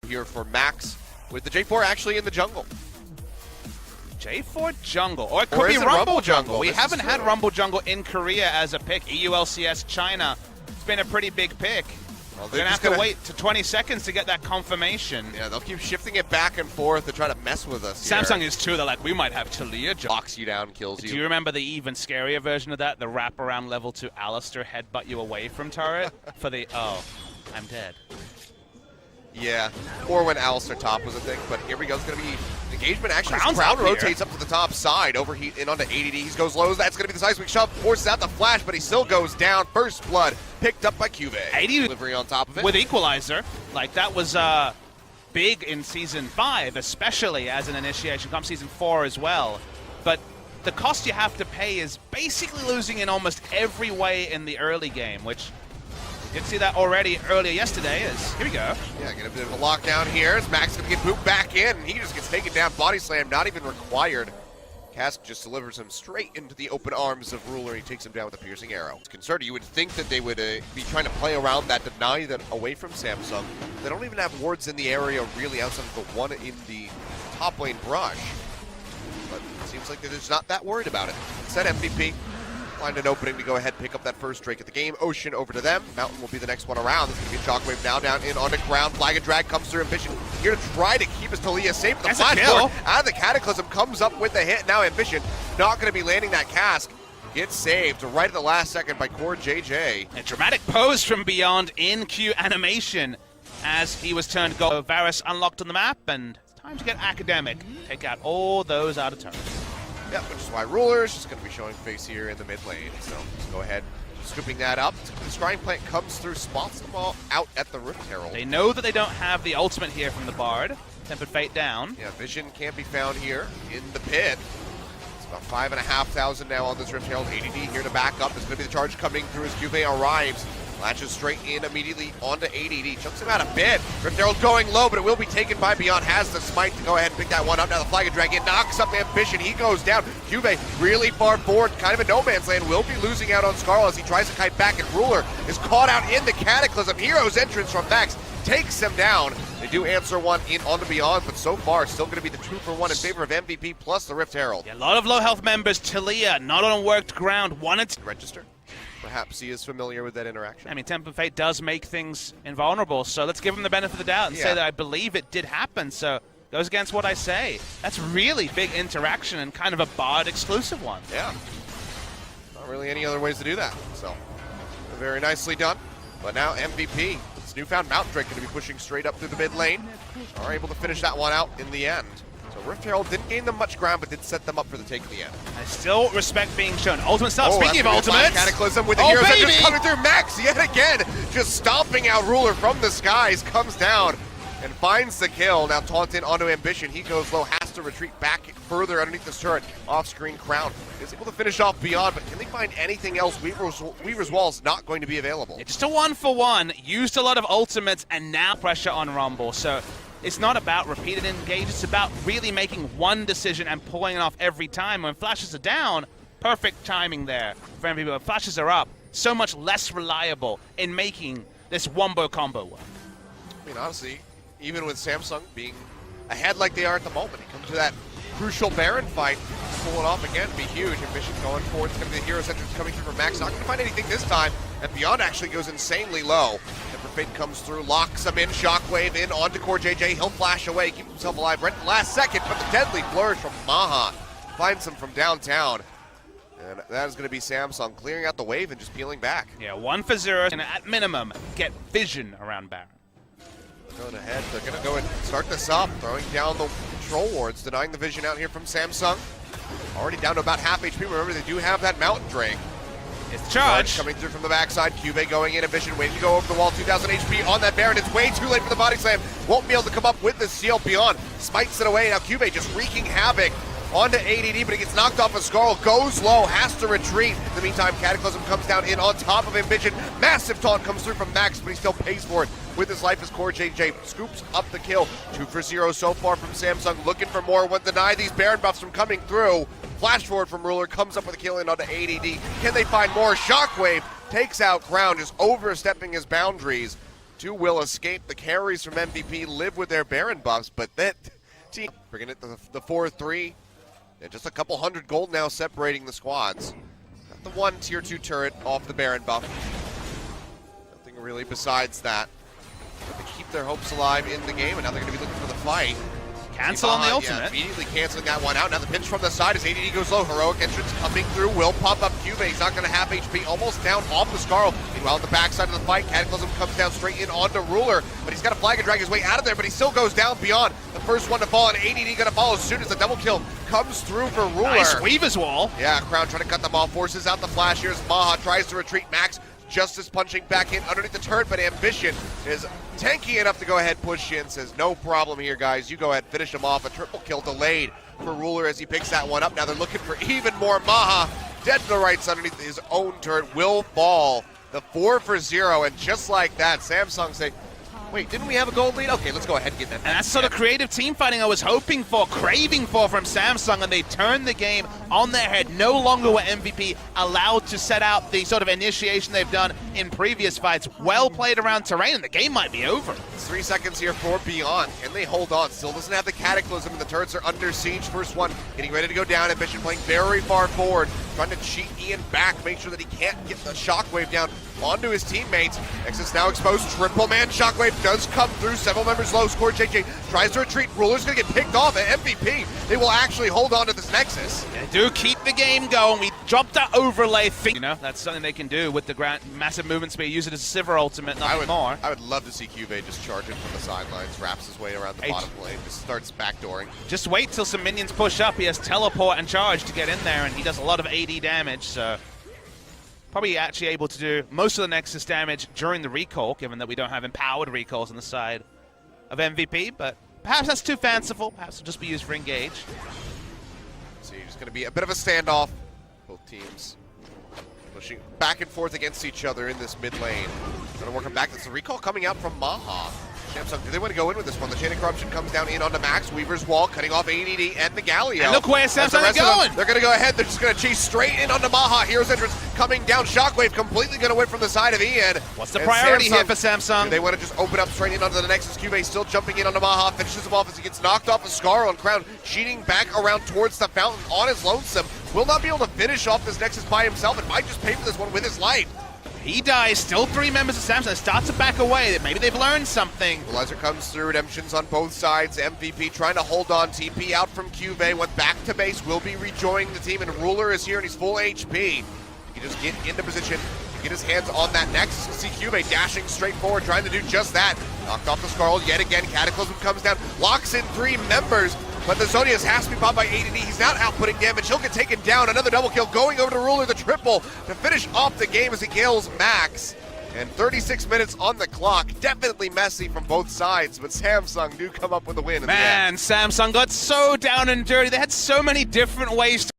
here for Max, with the J4 actually in the jungle. J4 jungle, or it could be Rumble jungle. We haven't had Rumble jungle in Korea as a pick. EULCS China, it's been a pretty big pick. Well, we're going to have to wait to 20 seconds to get that confirmation. Yeah, they'll keep shifting it back and forth to try to mess with us Samsung here. is too. They're like, we might have Talia jungle. Locks you down, kills you. Do you remember the even scarier version of that? The wraparound level 2 Alistair headbutt you away from turret for the, oh, I'm dead. Yeah, or when Alistair top was a thing, but here we go. It's going to be engagement. Actually, Crown rotates up to the top side, overheat in onto ADD. He goes low. That's going to be the seismic shove. Forces out the flash, but he still goes down. First blood picked up by Cube. 80 delivery on top of it. With Equalizer. Like, that was big in Season 5, especially as an initiation. Come Season 4 as well. But the cost you have to pay is basically losing in almost every way in the early game, which... You did see that already earlier yesterday. Here we go. Yeah, get a bit of a lockdown here. As Max going to get booped back in. He just gets taken down. Body slam, not even required. Cask just delivers him straight into the open arms of Ruler. He takes him down with a piercing arrow. It's concerned. You would think that they would be trying to play around that, deny that away from Samsung. They don't even have wards in the area really outside of the one in the top lane brush. But it seems like they're just not that worried about it. Set MVP. Find an opening to go ahead and pick up that first Drake of the game. Ocean over to them. Mountain will be the next one around. This is going to be a Shockwave now down in on the ground. Flag and drag comes through. Ambition here to try to keep his Talia safe. The flash forward out of the Cataclysm comes up with the hit. Now Ambition not going to be landing that Cask. Gets saved right at the last second by Core JJ. A dramatic pose from Beyond in Q animation as he was turned gold. Varus unlocked on the map, and it's time to get academic. Take out all those out of turn. Yep, which is why Ruler's just going to be showing face here in the mid lane. So let's go ahead, scooping that up. The Scrying Plant comes through, spots them all out at the Rift Herald. They know that they don't have the ultimate here from the Bard. Tempered Fate down. Yeah, Vision can't be found here in the pit. It's about 5,500 now on this Rift Herald. ADD here to back up. There's going to be the charge coming through as Cube arrives. Latches straight in immediately onto ADD. Chucks him out a bit. Rift Herald going low, but it will be taken by Beyond. Has the smite to go ahead and pick that one up. Now the Flag of Dragon knocks up Ambition. He goes down. Cube really far forward, kind of a no man's land. Will be losing out on Scarl as he tries to kite back, and Ruler is caught out in the Cataclysm. Hero's entrance from Max takes him down. They do answer one in on the Beyond, but so far still going to be the 2-for-1 in favor of MVP plus the Rift Herald. Yeah, a lot of low health members. Talia not on worked ground. Wanted to register. Perhaps he is familiar with that interaction. I mean, Tempered Fate does make things invulnerable, so let's give him the benefit of the doubt and say that I believe it did happen, so goes against what I say. That's really big interaction and kind of a Bard exclusive one. Yeah. Not really any other ways to do that, so very nicely done. But now MVP, this newfound Mountain Drake going to be pushing straight up through the mid lane. Are able to finish that one out in the end. So Rift Herald didn't gain them much ground, but did set them up for the take in the end. I still respect being shown. Ultimate stuff. Speaking of ultimates, Cataclysm with the heroes just coming through. Max yet again, just stomping out Ruler from the skies, comes down and finds the kill. Now taunted onto Ambition. He goes low, has to retreat back further underneath this turret. Off-screen Crown is able to finish off Beyond, but can they find anything else? Weaver's Wall's not going to be available. It's just a 1-for-1. Used a lot of ultimates, and now pressure on Rumble. So it's not about repeated engage, it's about really making one decision and pulling it off every time. When flashes are down, perfect timing there for MVP. When flashes are up, so much less reliable in making this wombo combo work. I mean, honestly, even with Samsung being ahead like they are at the moment, it comes to that crucial Baron fight, pull it off again, be huge. Ambition going forward, it's going to be the hero's entrance coming through from Max. Not going to find anything this time, and Beyond actually goes insanely low. Fate comes through, locks him in, Shockwave in onto Core JJ. He'll flash away, keep himself alive right at the last second, but the deadly flourish from Maha finds him from downtown. And that is going to be Samsung clearing out the wave and just peeling back. Yeah, 1 for 0, and at minimum, get vision around Baron. Going ahead, they're going to go and start this up, throwing down the control wards, denying the vision out here from Samsung. Already down to about half HP. Remember, they do have that Mountain Drake. It's the charge. Coming through from the backside. Cube going in. Ambition waiting to go over the wall. 2,000 HP on that Baron. It's way too late for the body slam. Won't be able to come up with the seal. Beyond spites it away. Now Cube just wreaking havoc onto ADD, but he gets knocked off of Scarl. Goes low. Has to retreat. In the meantime, Cataclysm comes down in on top of Ambition. Massive taunt comes through from Max, but he still pays for it with his life as Core JJ scoops up the kill. 2 for 0 so far from Samsung. Looking for more. Won't deny these Baron buffs from coming through. Flash forward from Ruler, comes up with a kill in onto ADD. Can they find more? Shockwave takes out Crown, just overstepping his boundaries. Two will escape. The carries from MVP live with their Baron buffs, but that team bringing it to the 4-3. And just a couple hundred gold now separating the squads. Got the one tier 2 turret off the Baron buff. Nothing really besides that. They keep their hopes alive in the game, and now they're going to be looking for the fight. Cancel on the ultimate. Yeah, immediately canceling that one out. Now the pinch from the side as ADD goes low. Heroic entrance coming through. Will pop up Cube. He's not going to have HP. Almost down off the Scarl. Meanwhile, at the backside of the fight, Cataclysm comes down straight in onto Ruler. But he's got a flag and drag his way out of there. But he still goes down beyond the first one to fall. And ADD going to fall as soon as the double kill comes through for Ruler. Nice Weaver's Wall. Yeah, Crown trying to cut them off. Forces out the flash. Here's Maha. Tries to retreat. Max Justice punching back in underneath the turret, but Ambition is tanky enough to go ahead, push in, says no problem here, guys. You go ahead, finish him off. A triple kill delayed for Ruler as he picks that one up. Now they're looking for even more. Maha, dead to the right underneath his own turret, will fall. The 4-for-0, and just like that, Samsung say, wait, didn't we have a gold lead? Okay, let's go ahead and get that. And that's sort of creative team fighting I was hoping for, craving for from Samsung, and they turned the game on their head. No longer were MVP allowed to set out the sort of initiation they've done in previous fights. Well played around terrain, and the game might be over. It's 3 seconds here for Beyond. Can they hold on? Still doesn't have the Cataclysm, and the turrets are under siege. First one getting ready to go down. Ambition playing very far forward, trying to cheat Ian back, make sure that he can't get the shockwave down onto his teammates. Nexus now exposed. Triple man shockwave does come through. Several members low. Score JJ tries to retreat. Ruler's going to get picked off at MVP. They will actually hold on to this Nexus. They do keep the game going. We dropped that overlay. You know, that's something they can do with the massive movement speed. Use it as a Sivir ultimate, nothing more. I would love to see Cube just charge in from the sidelines, wraps his way around the bottom lane, just starts backdooring. Just wait till some minions push up. He has teleport and charge to get in there, and he does a lot of AD damage, so probably actually able to do most of the Nexus damage during the recall, given that we don't have empowered recalls on the side of MVP, but perhaps that's too fanciful. Perhaps it'll just be used for engage. So it's going to be a bit of a standoff. Both teams pushing back and forth against each other in this mid lane. Going to work him back. That's the recall coming out from Maha. Samsung, do they want to go in with this one? The Chain of Corruption comes down in onto Max. Weaver's Wall, cutting off ADD and the Galio. And look where Samsung is going! They're going to go ahead. They're just going to chase straight in onto Maha. Hero's entrance coming down. Shockwave completely going to win from the side of Ian. What's the priority here for Samsung? Do they want to just open up straight in onto the Nexus? Cube still jumping in onto Maha. Finishes him off as he gets knocked off of Scar on Crown. Cheating back around towards the fountain on his lonesome. Will not be able to finish off this Nexus by himself. And might just pay for this one with his life. He dies. Still 3 members of Samsung. Start to back away. Maybe they've learned something. Equalizer comes through. Redemptions on both sides. MVP trying to hold on. TP out from QV. Went back to base. Will be rejoining the team. And Ruler is here and he's full HP. He can just get into position to get his hands on that Nexus. See QV dashing straight forward, trying to do just that. Knocked off the Scarl yet again. Cataclysm comes down. Locks in 3 members. But the Zonius has to be popped by ADD. He's not outputting damage. He'll get taken down. Another double kill going over to Ruler, the triple, to finish off the game as he kills Max. And 36 minutes on the clock. Definitely messy from both sides, but Samsung do come up with a win. Man, Samsung got so down and dirty. They had so many different ways to